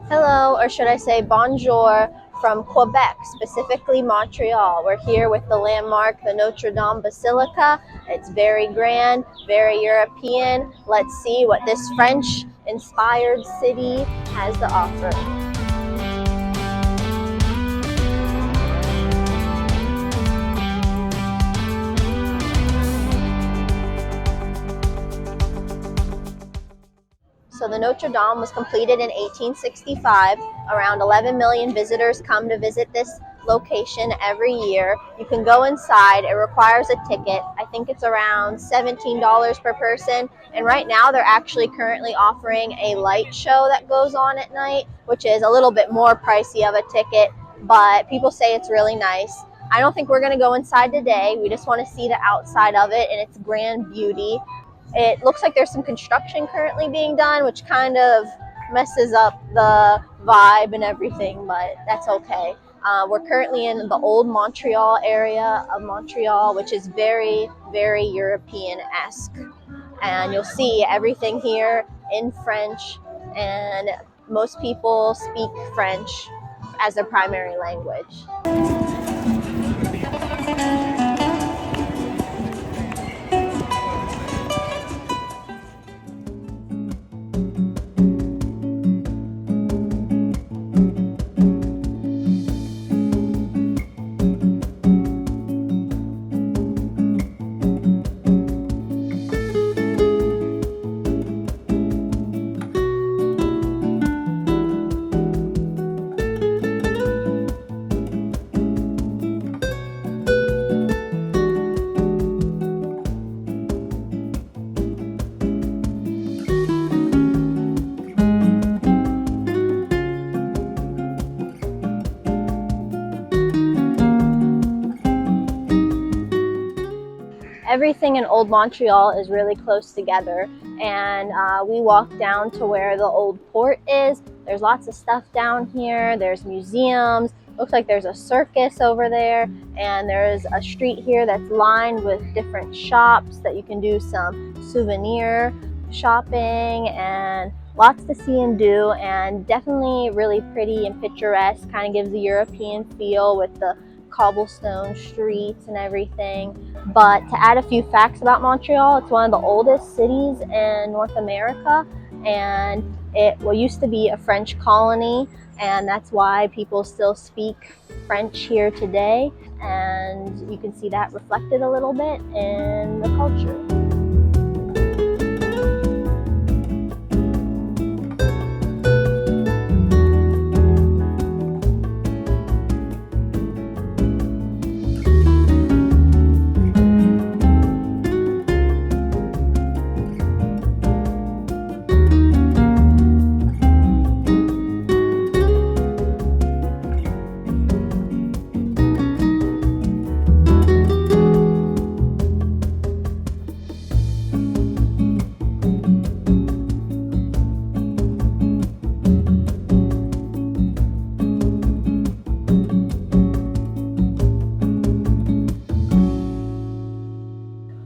Hello, or should I say bonjour, from Quebec, specifically Montreal. We're here with the landmark, the Notre-Dame Basilica. It's very grand, very European. Let's see what this French-inspired city has to offer. So the Notre Dame was completed in 1865. Around 11 million visitors come to visit this location every year. You can go inside. It requires a ticket. I think it's around $17 per person. And right now they're actually currently offering a light show that goes on at night, which is a little bit more pricey of a ticket, but people say it's really nice. I don't think we're going to go inside today. We just want to see the outside of it and its grand beauty. It looks like there's some construction currently being done, which kind of messes up the vibe and everything, but that's okay. We're currently in the Old Montreal area of Montreal, which is very, very European-esque. And you'll see everything here in French, and most people speak French as their primary language. Everything in Old Montreal is really close together, and we walked down to where the old port is. There's lots of stuff down here. There's museums. Looks like there's a circus over there, and there's a street here that's lined with different shops that you can do some souvenir shopping, and lots to see and do, and definitely really pretty and picturesque. Kind of gives a European feel with the cobblestone streets and everything. But to add a few facts about Montreal, it's one of the oldest cities in North America, and it used to be a French colony, and that's why people still speak French here today, and you can see that reflected a little bit in the culture.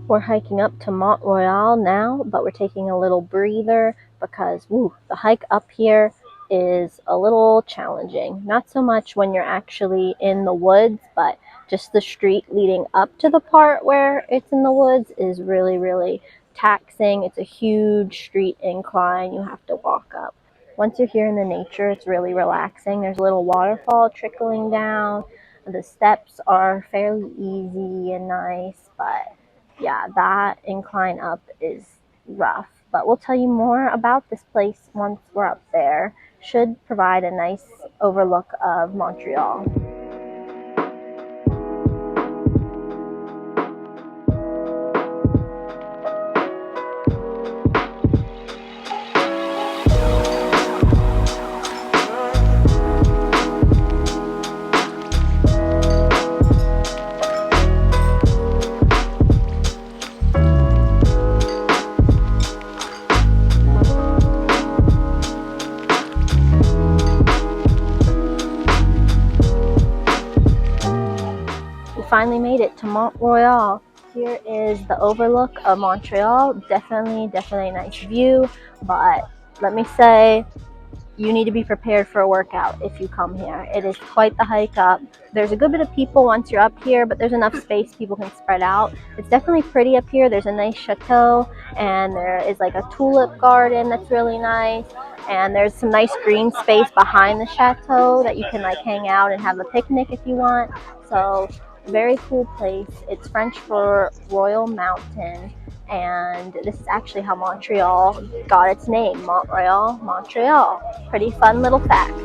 We're hiking up to Montreal now, but we're taking a little breather because the hike up here is a little challenging. Not so much when you're actually in the woods, but just the street leading up to the part where it's in the woods is really, really taxing. It's a huge street incline you have to walk up. Once you're here in the nature, it's really relaxing. There's a little waterfall trickling down. The steps are fairly easy and nice, but yeah, that incline up is rough. But we'll tell you more about this place once we're up there. Should provide a nice overlook of Montreal. Finally made it to Montreal. Here is the overlook of Montreal. Definitely a nice view, but let me say you need to be prepared for a workout if you come here. It is quite the hike up. There's a good bit of people once you're up here, but there's enough space people can spread out. It's definitely pretty up here. There's a nice chateau, and there is like a tulip garden that's really nice, and there's some nice green space behind the chateau that you can like hang out and have a picnic if you want. So very cool place. It's French for Royal Mountain, and this is actually how Montreal got its name, Montreal, Montreal. Pretty fun little fact.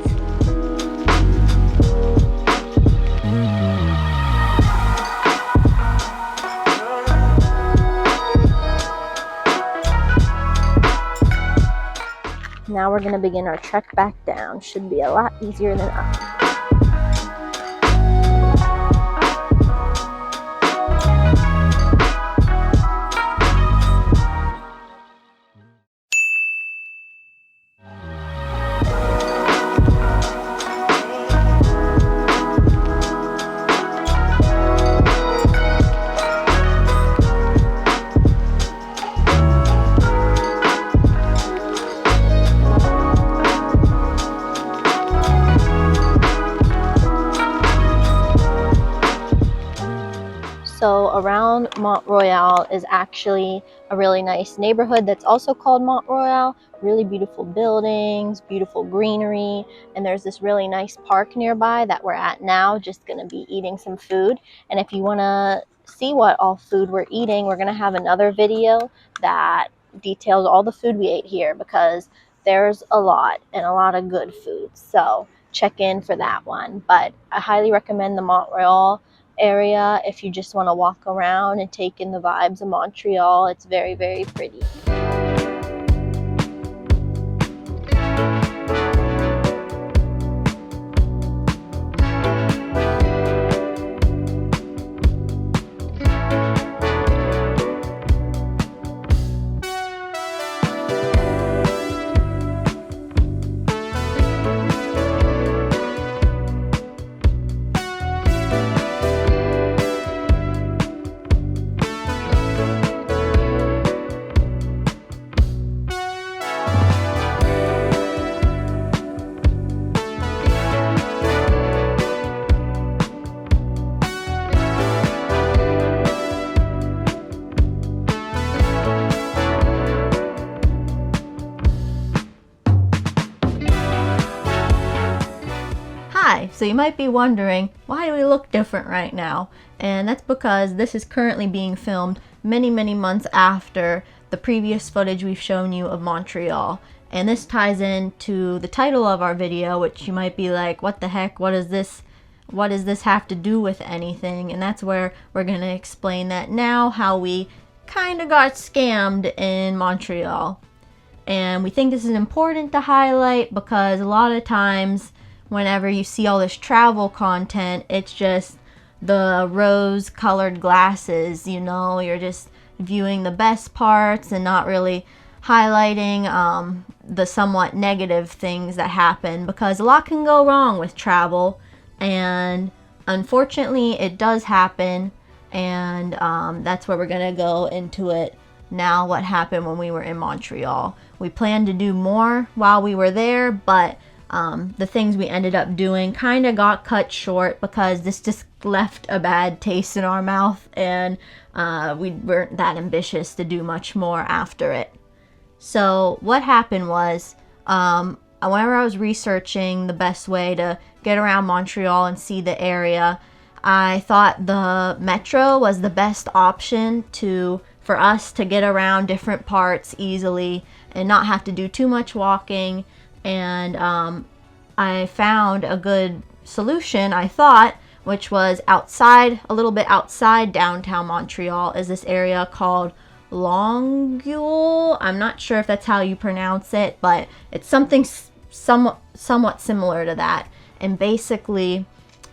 Now we're going to begin our trek back down. Should be a lot easier than up. So around Mont-Royal is actually a really nice neighborhood that's also called Mont-Royal. Really beautiful buildings, beautiful greenery, and there's this really nice park nearby that we're at now, just gonna be eating some food. And if you wanna see what all food we're eating, we're gonna have another video that details all the food we ate here, because there's a lot and a lot of good food. So check in for that one. But I highly recommend the Montreal area if you just want to walk around and take in the vibes of Montreal. It's very, very pretty. So you might be wondering, why do we look different right now? And that's because this is currently being filmed many, many months after the previous footage we've shown you of Montreal. And this ties into the title of our video, which you might be like, what the heck, what does this have to do with anything? And that's where we're going to explain that now, how we kind of got scammed in Montreal. And we think this is important to highlight because a lot of times whenever you see all this travel content, it's just the rose-colored glasses, you know, you're just viewing the best parts and not really highlighting the somewhat negative things that happen, because a lot can go wrong with travel, and unfortunately it does happen, and that's where we're gonna go into it now, what happened when we were in Montreal. We planned to do more while we were there, but the things we ended up doing kind of got cut short because this just left a bad taste in our mouth, and we weren't that ambitious to do much more after it. So what happened was, whenever I was researching the best way to get around Montreal and see the area, I thought the metro was the best option for us to get around different parts easily and not have to do too much walking. And I found a good solution, I thought, which was outside, a little bit outside downtown Montreal, is this area called Longueuil. I'm not sure if that's how you pronounce it, but it's something somewhat similar to that. And basically,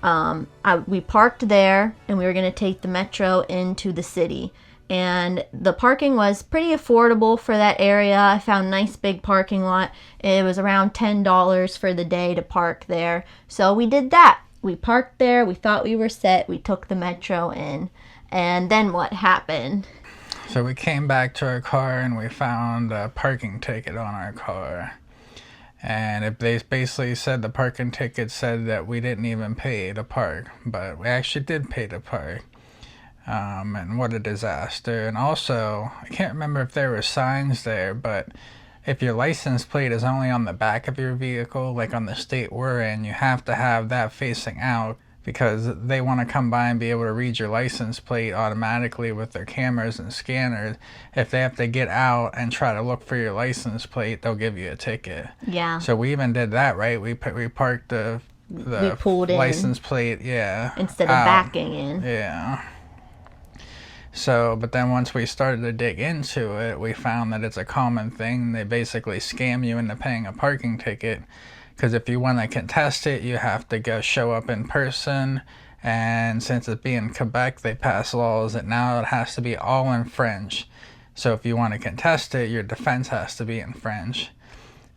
we parked there, and we were going to take the metro into the city. And the parking was pretty affordable for that area. I found a nice big parking lot. It was around $10 for the day to park there. So we did that. We parked there. We thought we were set. We took the metro in. And then what happened? So we came back to our car and we found a parking ticket on our car. And it, they basically said the parking ticket said that we didn't even pay to park, but we actually did pay to park. And what a disaster. And also, I can't remember if there were signs there, but if your license plate is only on the back of your vehicle, like on the state we're in, you have to have that facing out because they want to come by and be able to read your license plate automatically with their cameras and scanners. If they have to get out and try to look for your license plate, they'll give you a ticket. Yeah. So we even did that, right? We parked the we pulled license in plate, yeah, instead of backing in. Yeah. So, but then once we started to dig into it, we found that it's a common thing. They basically scam you into paying a parking ticket. Because if you want to contest it, you have to go show up in person. And since it's being Quebec, they pass laws that now it has to be all in French. So if you want to contest it, your defense has to be in French.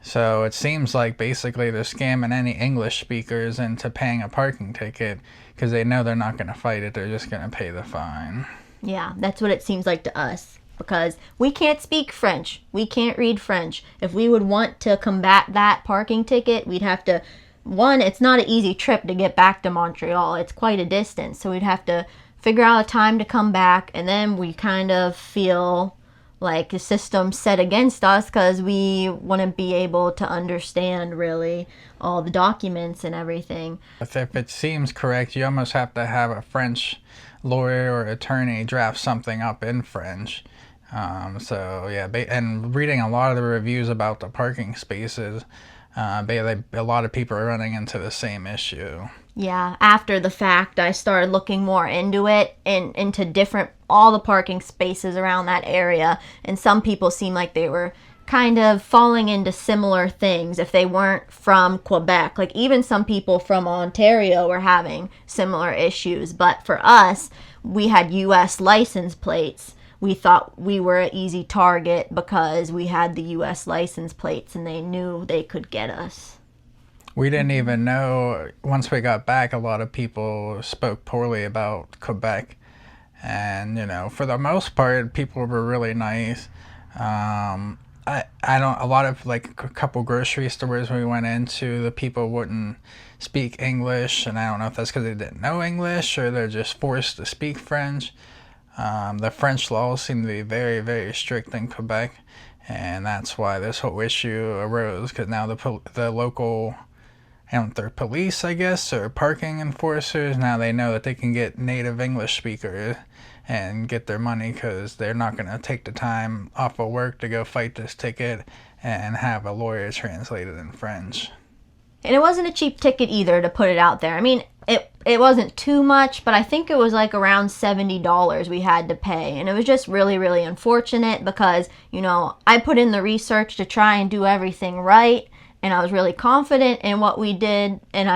So it seems like basically they're scamming any English speakers into paying a parking ticket because they know they're not going to fight it. They're just going to pay the fine. Yeah, that's what it seems like to us, because we can't speak French. We can't read French. If we would want to combat that parking ticket, we'd have to, one, it's not an easy trip to get back to Montreal. It's quite a distance. So we'd have to figure out a time to come back, and then we kind of feel like the system's set against us because we wouldn't be able to understand really all the documents and everything. If it seems correct, you almost have to have a French lawyer or attorney draft something up in French. So yeah, and reading a lot of the reviews about the parking spaces, a lot of people are running into the same issue. Yeah, after the fact, I started looking more into it and into all the parking spaces around that area, and some people seem like they were kind of falling into similar things if they weren't from Quebec. Like even some people from Ontario were having similar issues, but for us, we had US license plates. We thought we were an easy target because we had the US license plates and they knew they could get us. We didn't even know, once we got back, a lot of people spoke poorly about Quebec. And, you know, for the most part, people were really nice. A lot of, like, a couple grocery stores we went into, the people wouldn't speak English. And I don't know if that's because they didn't know English or they're just forced to speak French. The French laws seem to be very, very strict in Quebec. And that's why this whole issue arose, because now the local... their police, I guess, or parking enforcers, now they know that they can get native English speakers and get their money because they're not going to take the time off of work to go fight this ticket and have a lawyer translate it in French. And it wasn't a cheap ticket either, to put it out there. I mean, it wasn't too much, but I think it was like around $70 we had to pay. And it was just really, really unfortunate because, you know, I put in the research to try and do everything right. And I was really confident in what we did, and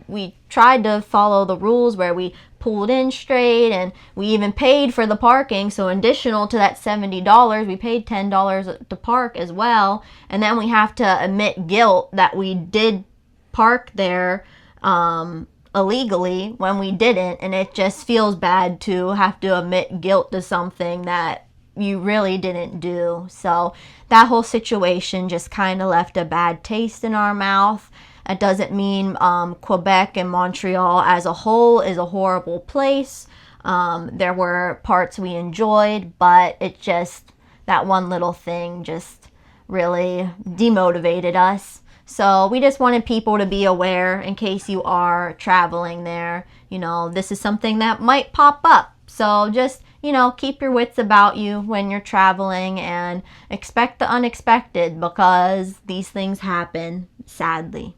we tried to follow the rules where we pulled in straight, and we even paid for the parking. So additional to that $70, we paid $10 to park as well. And then we have to admit guilt that we did park there illegally when we didn't, and it just feels bad to have to admit guilt to something that you really didn't do. So that whole situation just kind of left a bad taste in our mouth. It doesn't mean Quebec and Montreal as a whole is a horrible place. There were parts we enjoyed, but it just, that one little thing just really demotivated us. So we just wanted people to be aware in case you are traveling there. You know, this is something that might pop up. So just, you know, keep your wits about you when you're traveling and expect the unexpected because these things happen, sadly.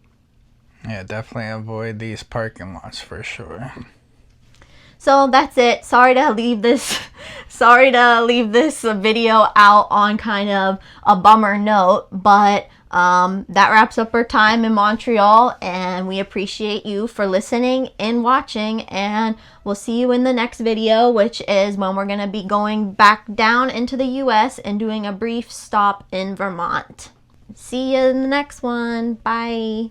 Yeah, definitely avoid these parking lots for sure. So that's it. Sorry to leave this video out on kind of a bummer note, but that wraps up our time in Montreal, and we appreciate you for listening and watching, and we'll see you in the next video, which is when we're going to be going back down into the US and doing a brief stop in Vermont. See you in the next one. Bye.